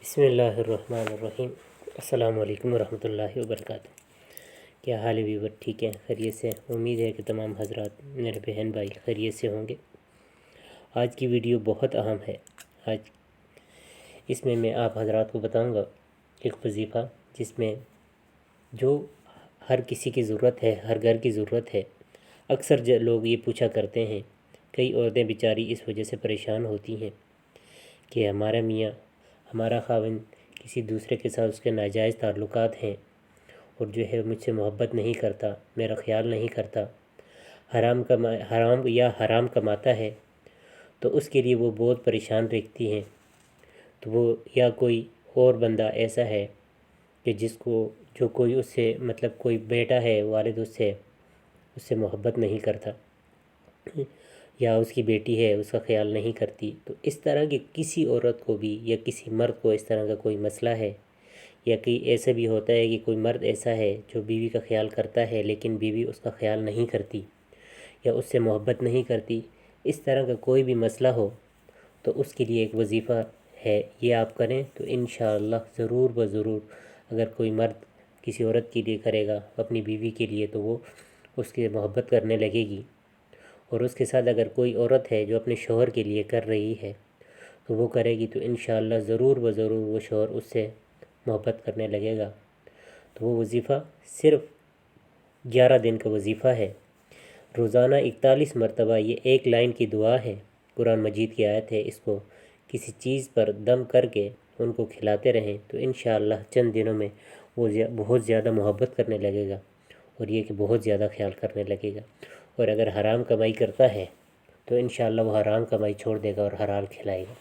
بسم اللہ الرحمن الرحیم۔ السلام علیکم ورحمۃ اللہ وبرکاتہ۔ کیا حال ہے ویور؟ ٹھیک ہے، خیریت سے؟ امید ہے کہ تمام حضرات میرے بہن بھائی خیریت سے ہوں گے۔ آج کی ویڈیو بہت اہم ہے۔ آج اس میں آپ حضرات کو بتاؤں گا ایک وظیفہ جس میں جو ہر کسی کی ضرورت ہے، ہر گھر کی ضرورت ہے۔ اکثر لوگ یہ پوچھا کرتے ہیں، کئی عورتیں بیچاری اس وجہ سے پریشان ہوتی ہیں کہ ہمارا میاں، ہمارا خاوند کسی دوسرے کے ساتھ اس کے ناجائز تعلقات ہیں اور جو ہے مجھ سے محبت نہیں کرتا، میرا خیال نہیں کرتا، حرام کماتا ہے، تو اس کے لیے وہ بہت پریشان رہتی ہیں۔ تو وہ یا کوئی اور بندہ ایسا ہے کہ جو کوئی اس سے کوئی بیٹا ہے، والد اس سے محبت نہیں کرتا، یا اس کی بیٹی ہے اس کا خیال نہیں کرتی۔ تو اس طرح کی کسی عورت کو بھی یا کسی مرد کو اس طرح کا کوئی مسئلہ ہے، یا کہ ایسا بھی ہوتا ہے کہ کوئی مرد ایسا ہے جو بیوی کا خیال کرتا ہے لیکن بیوی اس کا خیال نہیں کرتی یا اس سے محبت نہیں کرتی، اس طرح کا کوئی بھی مسئلہ ہو تو اس کے لیے ایک وظیفہ ہے، یہ آپ کریں تو انشاءاللہ ضرور بضرور اگر کوئی مرد کسی عورت کے لیے کرے گا اپنی بیوی کے لیے تو وہ اس کے محبت کرنے لگے گی، اور اس کے ساتھ اگر کوئی عورت ہے جو اپنے شوہر کے لیے کر رہی ہے تو وہ کرے گی تو انشاءاللہ ضرور بضرور وہ شوہر اس سے محبت کرنے لگے گا۔ تو وہ وظیفہ صرف 11 دن کا وظیفہ ہے۔ روزانہ 41 مرتبہ یہ ایک لائن کی دعا ہے، قرآن مجید کی آیت ہے، اس کو کسی چیز پر دم کر کے ان کو کھلاتے رہیں تو انشاءاللہ چند دنوں میں وہ بہت زیادہ محبت کرنے لگے گا، اور یہ کہ بہت زیادہ خیال کرنے لگے گا۔ اور اگر حرام کمائی کرتا ہے تو انشاءاللہ وہ حرام کمائی چھوڑ دے گا اور حلال کھلائے گا۔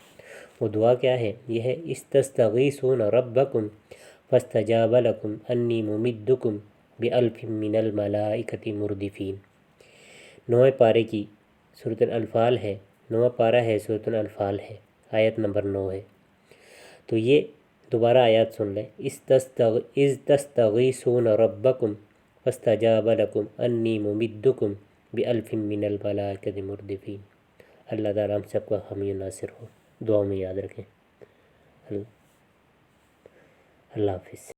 وہ دعا کیا ہے؟ یہ ہے استستغیثون ربکم فاستجاب لکم انی ممدکم بألف من الملائکۃ مردفین۔ 9 پارے کی سورۃ الانفال ہے، 9 پارہ ہے، سورۃ الانفال ہے، آیت نمبر 9 ہے۔ تو یہ دوبارہ آیات سن لیں، اذ تستغیثون ربکم فاستجاب لکم انی ممدکم بألف من الملائکۃ مردفین۔ اللہ تعالیٰ ہم سب کا حامی و ناصر ہو، دعاؤں میں یاد رکھیں۔ اللہ حافظ۔